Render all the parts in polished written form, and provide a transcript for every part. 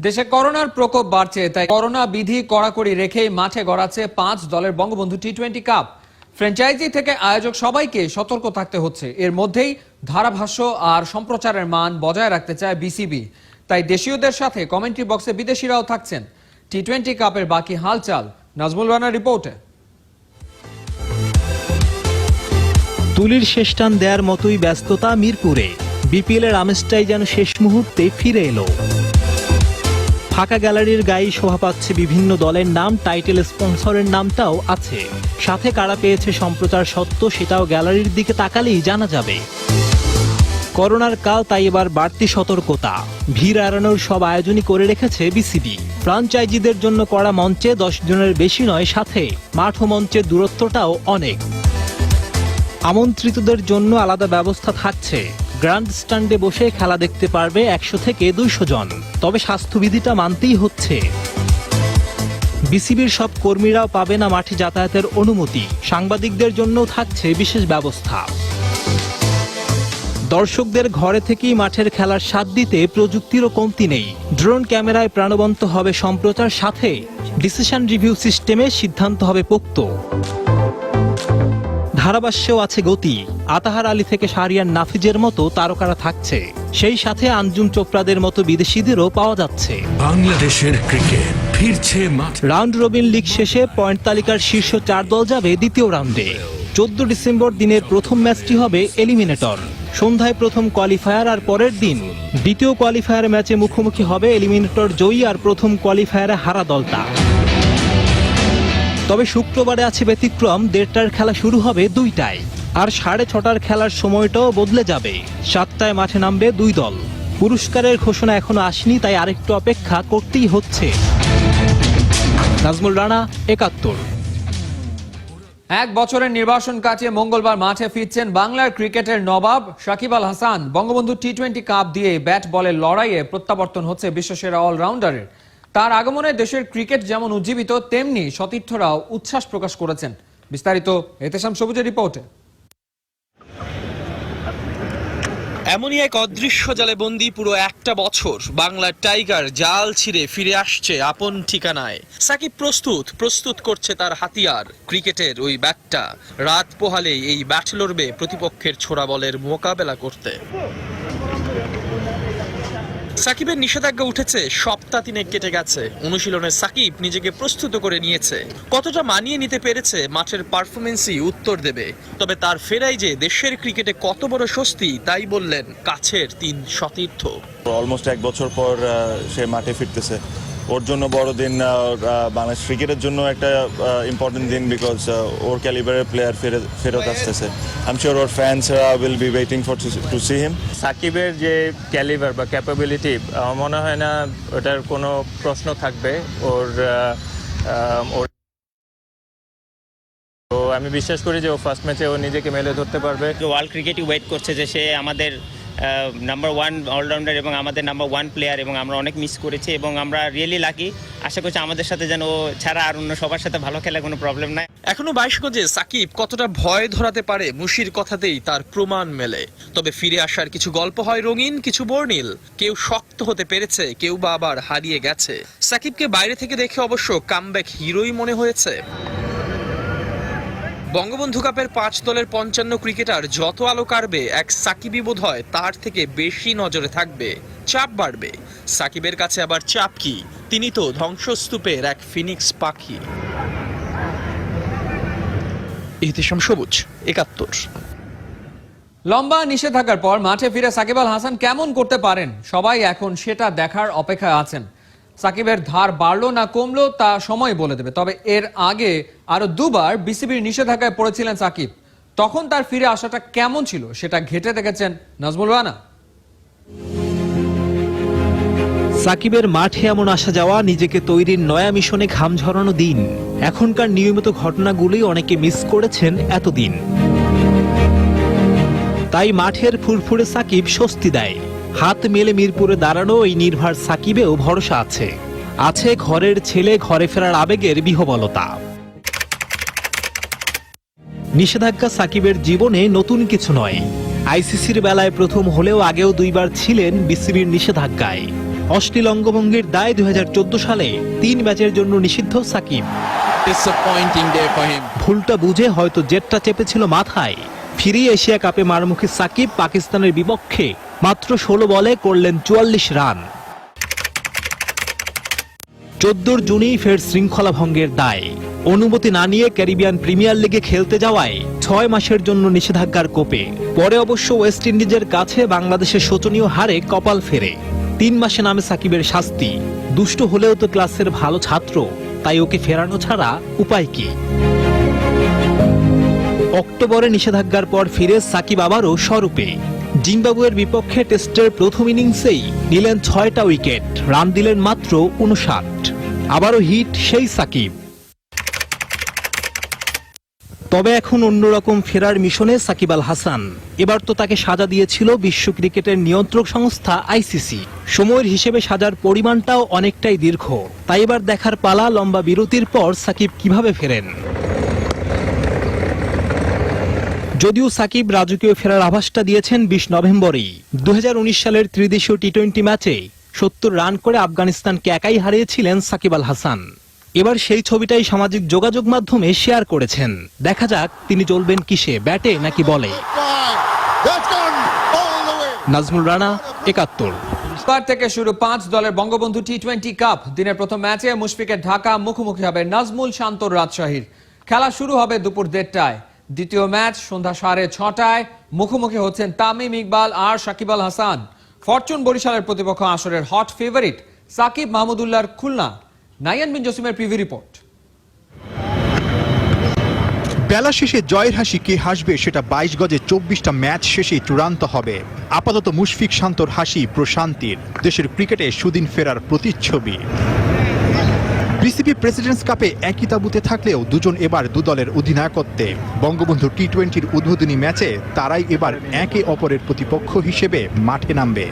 দেশে করোনার প্রকোপ বাড়ছে, তাই করোনা বিধি কড়াকড়ি রেখেই মাঠে গড়াচ্ছে 5 দলের বঙ্গবন্ধু টি-20 কাপ। ফ্র্যাঞ্চাইজি থেকে আয়োজক সবাইকে সতর্ক থাকতে হচ্ছে। এর মধ্যেই ধারাভাষ্য আর সম্প্রচারের মান বজায় রাখতে চায় বিসিবি। তাই দেশীয়দের সাথে কমেন্ট্রি বক্সে বিদেশিরাও থাকছেন। টি-20 কাপের বাকি হালচাল নাজমুল রানার রিপোর্টে। তুলির শেষ টান দেওয়ার মতোই ব্যস্ততা মিরপুরে। বিপিএলের আমেজটাই যেন শেষ মুহূর্তে ফিরে এলো। ফাঁকা গ্যালারির গায়ে শোভা পাচ্ছে বিভিন্ন দলের নাম, টাইটেল স্পন্সরের নামটাও আছে। সাথে কারা পেয়েছে সম্প্রচার সত্ত্ব সেটাও গ্যালারির দিকে তাকালেই জানা যাবে। করোনার কাল, তাই এবার বাড়তি সতর্কতা। ভিড় এড়ানোর সব আয়োজনই করে রেখেছে বিসিবি। ফ্রাঞ্চাইজিদের জন্য করা মঞ্চে 10 জনের বেশি নয়, সাথে মাঠ ও মঞ্চের দূরত্বটাও অনেক। আমন্ত্রিতদের জন্য আলাদা ব্যবস্থা থাকছে। গ্র্যান্ড স্ট্যান্ডে বসে খেলা দেখতে পারবে 100 থেকে 200 জন। তবে স্বাস্থ্যবিধিটা মানতেই হচ্ছে। বিসিবির সব কর্মীরাও পাবে না মাঠে যাতায়াতের অনুমতি। সাংবাদিকদের জন্যও থাকছে বিশেষ ব্যবস্থা। দর্শকদের ঘরে থেকেই মাঠের খেলার স্বাদ দিতে প্রযুক্তিরও কমতি নেই। ড্রোন ক্যামেরায় প্রাণবন্ত হবে সম্প্রচার, সাথে ডিসিশন রিভিউ সিস্টেমে সিদ্ধান্ত হবে পোক্ত। ধারাভাষ্যেও আছে গতি। আতাহার আলী থেকে শাহরিয়ার নাফিজের মতো তারকারা থাকছে। সেই সাথে আঞ্জুম চোপড়াদের মতো বিদেশিদেরও পাওয়া যাচ্ছে। বাংলাদেশের ক্রিকেট ফিরছে মাঠ। রাউন্ড রবিন লিগ শেষে পয়েন্ট তালিকার শীর্ষ 4 দল যাবে দ্বিতীয় রাউন্ডে। 14 ডিসেম্বর দিনের প্রথম ম্যাচটি হবে এলিমিনেটর। সন্ধ্যায় প্রথম কোয়ালিফায়ার, আর পরের দিন দ্বিতীয় কোয়ালিফায়ার ম্যাচে মুখোমুখি হবে এলিমিনেটর জয়ী আর প্রথম কোয়ালিফায়ারে হারা দলটা। তবে শুক্রবারে আছে ব্যতিক্রম। 1:30টার খেলা শুরু হবে 2টায়, আর 6:30টার খেলার সময়টাও বদলে যাবে। 7টায় মাঠে নামবে 2 দল। পুরস্কারের ঘোষণা এখনো আসেনি, তাই আরেকটু অপেক্ষা করতেই হচ্ছে। নাজমুল রানা, 71। এক বছরের নির্বাসন কাটিয়ে মঙ্গলবার মাঠে ফিরছেন বাংলার ক্রিকেটের নবাব সাকিব আল হাসান। বঙ্গবন্ধু টি-20 কাপ দিয়ে ব্যাট বলের লড়াইয়ে প্রত্যাবর্তন হচ্ছে বিশ্বসেরা অলরাউন্ডারের। তার আগমনে দেশের ক্রিকেট যেমন উজ্জীবিত, তেমনি সতীর্থরাও উচ্ছ্বাস প্রকাশ করেছেন। বিস্তারিত এতেশাম সবুজের রিপোর্টে। এমনই এক অদৃশ্য জালে বন্দী পুরো একটা বছর বাংলার টাইগার জাল ছিঁড়ে ফিরে আসছে আপন ঠিকানায়। সাকিব প্রস্তুত করছে তার হাতিয়ার, ক্রিকেটের ওই ব্যাটটা। রাত পোহালেই এই ব্যাট লড়বে প্রতিপক্ষের ছোড়া বলের মোকাবেলা করতে। সাকিবের নিষেধাজ্ঞা উঠেছে, সপ্তাহ 3 কেটে গেছে। অনুশীলনে সাকিব নিজেকে প্রস্তুত করে নিয়েছে। কতটা মানিয়ে নিতে পেরেছে মাঠের পারফরমেন্সই উত্তর দেবে। তবে তার ফেরাই যে দেশের ক্রিকেটে কত বড় স্বস্তি, তাই বললেন কাছের 3 সতীর্থ। অলমোস্ট 1 বছর পর সে মাঠে ফিরতেছে। ওর জন্য বড় দিন, বাংলাদেশ ক্রিকেটের জন্য একটা ইম্পর্টেন্ট দিন, বিকজ ওর ক্যালিবারের প্লেয়ার ফেরত আসতেছে। আই এম শিওর ওর ফ্যান্সরা will be waiting for to see him. সাকিবের যে ক্যালিবার বা ক্যাপাবিলিটি, আমার মনে হয় না ওটার কোনো প্রশ্ন থাকবে। তো আমি বিশ্বাস করি যে ও ফার্স্ট ম্যাচে ও নিজেকে মেলে ধরতে পারবে। ওয়ার্ল্ড ক্রিকেটই ওয়েট করছে যে সে আমাদের নাম্বার 1 অলরাউন্ডার এবং আমাদের নাম্বার 1 প্লেয়ার, এবং আমরা অনেক মিস করেছি এবং আমরা রিয়েলি লাকি। আশা করছি আমাদের সাথে যেন ও ছাড়া আর অন্য সবার সাথে ভালো খেলে কোনো প্রবলেম নাই। এখনো 22 গজে সাকিব কতটা ভয় ধরাতে পারে মুশির কথাতেই তার প্রমাণ মেলে। তবে ফিরে আসার কিছু গল্প হয় রঙিন, কিছু বর্ণিল। কেউ শক্ত হতে পেরেছে, কেউ বা আবার হারিয়ে গেছে। সাকিবকে বাইরে থেকে দেখে অবশ্য কামব্যাক হিরোই মনে হয়েছে। বঙ্গবন্ধু কাপের 5 দলের 55 ক্রিকেটার যত আলো কাড়বে, এক সাকিবই বোধ হয় তার থেকে বেশি নজরে থাকবে। চাপ বাড়বে। সাকিবের কাছে আবার চাপ কি? তিনি তো ধ্বংসস্তূপের এক ফিনিক্স পাখি। ইহতিশাম সবুজ, 71। লম্বা নিষেধাজ্ঞার পর মাঠে ফিরে সাকিব আল হাসান কেমন করতে পারেন, সবাই এখন সেটা দেখার অপেক্ষায় আছেন। সাকিবের ধার বাড়লো না কমলো তা সময় বলে দেবে। তবে এর আগে আরো 2বার বিসিবির নিষেধাজ্ঞায় পড়েছিলেন সাকিব। তখন তার ফিরে আসাটা কেমন ছিল সেটা ঘেঁটে দেখেছেন নাজমুল রানা। সাকিবের মাঠে এমন আসা যাওয়া, নিজেকে তৈরির নয়া মিশনে ঘাম ঝরানো দিন। এখনকার নিয়মিত ঘটনাগুলোই অনেকে মিস করেছেন এতদিন। তাই মাঠের ফুরফুরে সাকিব স্বস্তি দেয়। হাত মেলে মিরপুরে দাঁড়ানো এই নির্ভার সাকিবেও ভরসা আছে ঘরের ছেলে ঘরে ফেরার আবেগের বিহবলতা। নিষেধাজ্ঞা সাকিবের জীবনে নতুন কিছু নয়। আইসিসির বেলায় প্রথম হলেও আগেও 2বার ছিলেন বিসিবির নিষেধাজ্ঞায়। অশ্লীল অঙ্গভঙ্গির দায় 2014 সালে 3 ম্যাচের জন্য নিষিদ্ধ Shakib. Disappointing day for him. ভুলটা বুঝে হয়তো জেটটা চেপেছিল মাথায়। ফিরে এশিয়া কাপে মারমুখী সাকিব পাকিস্তানের বিপক্ষে মাত্র 16 বলে করলেন 44 রান। 14 জুনই ফের শৃঙ্খলা ভঙ্গের দায়। অনুমতি না নিয়ে ক্যারিবিয়ান প্রিমিয়ার লিগে খেলতে যাওয়ায় 6 মাসের জন্য নিষেধাজ্ঞার কোপে। পরে অবশ্য ওয়েস্ট ইন্ডিজের কাছে বাংলাদেশের শোচনীয় হারে কপাল ফেরে। 3 মাসে নামে সাকিবের শাস্তি। দুষ্ট হলেও তো ক্লাসের ভালো ছাত্র, তাই ওকে ফেরানো ছাড়া উপায় কি? অক্টোবরে নিষেধাজ্ঞার পর ফিরে সাকিব আবারও স্বরূপে। জিম্বাবুয়ের বিপক্ষে টেস্টের প্রথম ইনিংসেই নিলেন 6টা উইকেট, রান দিলেন মাত্র 59। আবারও হিট সেই সাকিব। তবে এখন অন্যরকম ফেরার মিশনে সাকিব আল হাসান। এবার তো তাকে সাজা দিয়েছিল বিশ্ব ক্রিকেটের নিয়ন্ত্রক সংস্থা আইসিসি। সময়ের হিসেবে সাজার পরিমাণটাও অনেকটাই দীর্ঘ। তাই এবার দেখার পালা লম্বা বিরতির পর সাকিব কিভাবে ফেরেন। যদিও সাকিব রাজকীয় ফেরার আভাসটা দিয়েছেন 20 নভেম্বরেই। 2019 সালের ত্রিদেশীয় টি-20 ম্যাচে 70 রান করে আফগানিস্তানকে একাই হারিয়েছিলেন সাকিব আল হাসান। এবার সেই ছবিটাই সামাজিক যোগাযোগ মাধ্যমে শেয়ার করেছেন। দেখা যাক তিনি চলবেন কিসে, ব্যাটে নাকি বলে। নাজমুল রানা, 71। এবার থেকে শুরু 5 দলের বঙ্গবন্ধু টি-20 কাপ। দিনের প্রথম ম্যাচে মুশফিকের ঢাকা মুখোমুখি হবে নাজমুল শান্তর রাজশাহীর। খেলা শুরু হবে দুপুর 1:30টায়। দ্বিতীয় ম্যাচ সন্ধ্যা 6:30টায়। মুখোমুখি হচ্ছেন তামিম ইকবাল আর সাকিব আল হাসান। ফরচুন বরিশালের প্রতিপক্ষ আসরের হট ফেভারিট সাকিব মাহমুদুল্লাহর খুলনা। নাইয়ান বিন জসিমের প্রিভিউ রিপোর্ট। বেলা শেষে জয়ের হাসি কে হাসবে সেটা 22 গজে 24টা ম্যাচ শেষেই চূড়ান্ত হবে। আপাতত মুশফিক শান্তর হাসি প্রশান্তির। দেশের ক্রিকেটে সুদিন ফেরার প্রতিচ্ছবি। বিসিবি প্রেসিডেন্টস কাপে একই তাঁবুতে থাকলেও দুজন এবার দু দলের অধিনায়কত্বে। বঙ্গবন্ধু টি-20 উদ্বোধনী ম্যাচে তারাই এবার একে অপরের প্রতিপক্ষ হিসেবে মাঠে নামবে।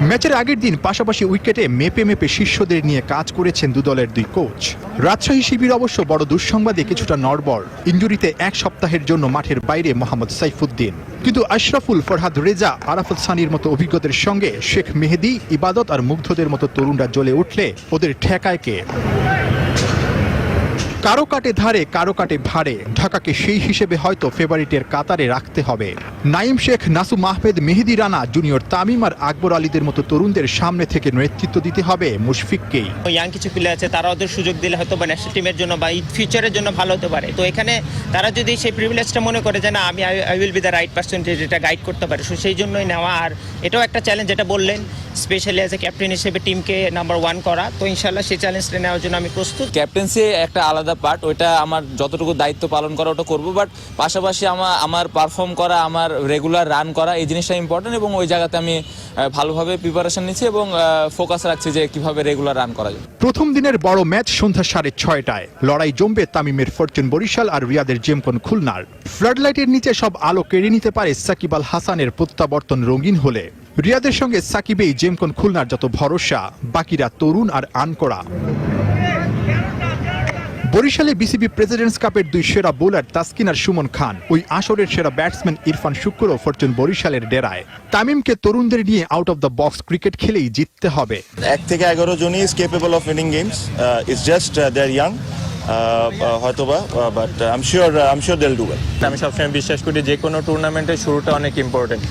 ম্যাচের আগের দিন পাশাপাশি উইকেটে মেপে মেপে শিষ্যদের নিয়ে কাজ করেছেন দু দলের দুই কোচ। রাজশাহী শিবির অবশ্য বড় দুঃসংবাদে কিছুটা নড়বড়। ইনজুরিতে 1 সপ্তাহের জন্য মাঠের বাইরে মোহাম্মদ সাইফুদ্দিন। কিন্তু আশরাফুল, ফরহাদ রেজা, আরাফাত সানির মতো অভিজ্ঞদের সঙ্গে শেখ মেহেদী, ইবাদত আর মুগ্ধদের মতো তরুণরা জ্বলে উঠলে ওদের ঠেকায় কে? কারো কাটে ধারে, কারো কাটে ভারে। ঢাকাকে সেই হিসেবে হয়তো ফেভারিটের কাতারে রাখতে হবে। নাইম শেখ, নাসুম আহমেদ, মেহেদী রানা, জুনিয়র তামিম আর আকবর আলীদের মতো তরুণদের সামনে থেকে নেতৃত্ব দিতে হবে মুশফিককেই। ইয়াং কিছু প্লেয়ার আছে, তারা ওদের সুযোগ দিলে হয়তো বা ন্যাশনাল টিমের জন্য বা ফিউচারের জন্য ভালো হতে পারে। তো এখানে তারা যদি সেই প্রিভিলেজটা মনে করে যে না আমি I will be the right person যেটা গাইড করতে পারে, সেই জন্যই নেওয়া। আর এটাও একটা চ্যালেঞ্জ, যেটা বললেন স্পেশালি অ্যাজ এ ক্যাপ্টেন হিসেবে টিমকে নাম্বার 1 করা। তো ইনশাল্লাহ সেই চ্যালেঞ্জটা নেওয়ার জন্য আমি প্রস্তুত। ক্যাপ্টেন্সি একটা আলাদা পার্ট, ওইটা আমার যতটুকু দায়িত্ব পালন করা ওটা করবো, বাট পাশাপাশি আমার পারফর্ম করা, আমার রেগুলার রান করা, এই জিনিসটা ইম্পর্টেন্ট। এবং ওই জায়গাতে আমি ভালোভাবে প্রিপারেশন নিচ্ছি এবং ফোকাস রাখছি যে কিভাবে রেগুলার রান করা যায়। প্রথম দিনের বড় ম্যাচ সন্ধ্যা 6:30টায়। লড়াই জমবে তামিমের ফরচুন বরিশাল আর রিয়াদের জেমকন খুলনার। ফ্লাডলাইটের নিচে সব আলো কেড়ে নিতে পারে সাকিব আল হাসানের প্রত্যাবর্তন রঙিন হলে। রিয়াদের সঙ্গে সাকিবেই জেমকন খুলনার যত ভরসা, বাকিরা তরুণ আর আনকরা। বরিশালে বিসিবি প্রেসিডেন্টস কাপের 2 সেরা বোলার তাসকিন আর সুমন খান। ওই আসরের সেরা ব্যাটসম্যান ইরফান শুক্র ফরচুন বরিশালের ডেরায়। তামিমকে তরুণদের নিয়ে out of the box cricket খেলেই জিততে হবে। 1 থেকে 11 জনই is capable of winning games. It's just they are young হয়তোবা, but I am sure they will do well. আমি সবসময় বিশ্বাস করি যে কোনো টুর্নামেন্টের শুরুটা অনেক ইম্পর্টেন্ট।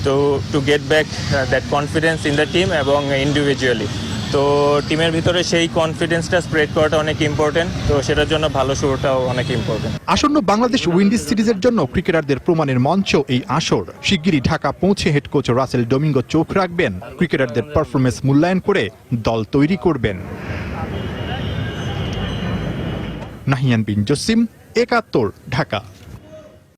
তো to get back that confidence in the team এবং ইন্ডিভিজুয়ালি। তো টিমের ভিতরে সেই কনফিডেন্সটা স্প্রেড করাটা অনেক ইম্পর্টেন্ট। তো সেটার জন্য ভালো শুরুটাও অনেক ইম্পর্টেন্ট। আসন্ন বাংলাদেশ উইন্ডিজ সিরিজের জন্য ক্রিকেটারদের প্রমাণের মঞ্চ এই আসর। শিগগিরই ঢাকা পৌঁছে হেড কোচ রাসেল ডোমিঙ্গো চোখ রাখবেন, ক্রিকেটারদের পারফরমেন্স মূল্যায়ন করে দল তৈরি করবেন। নাহিয়ান বিন জসিম, 71, ঢাকা।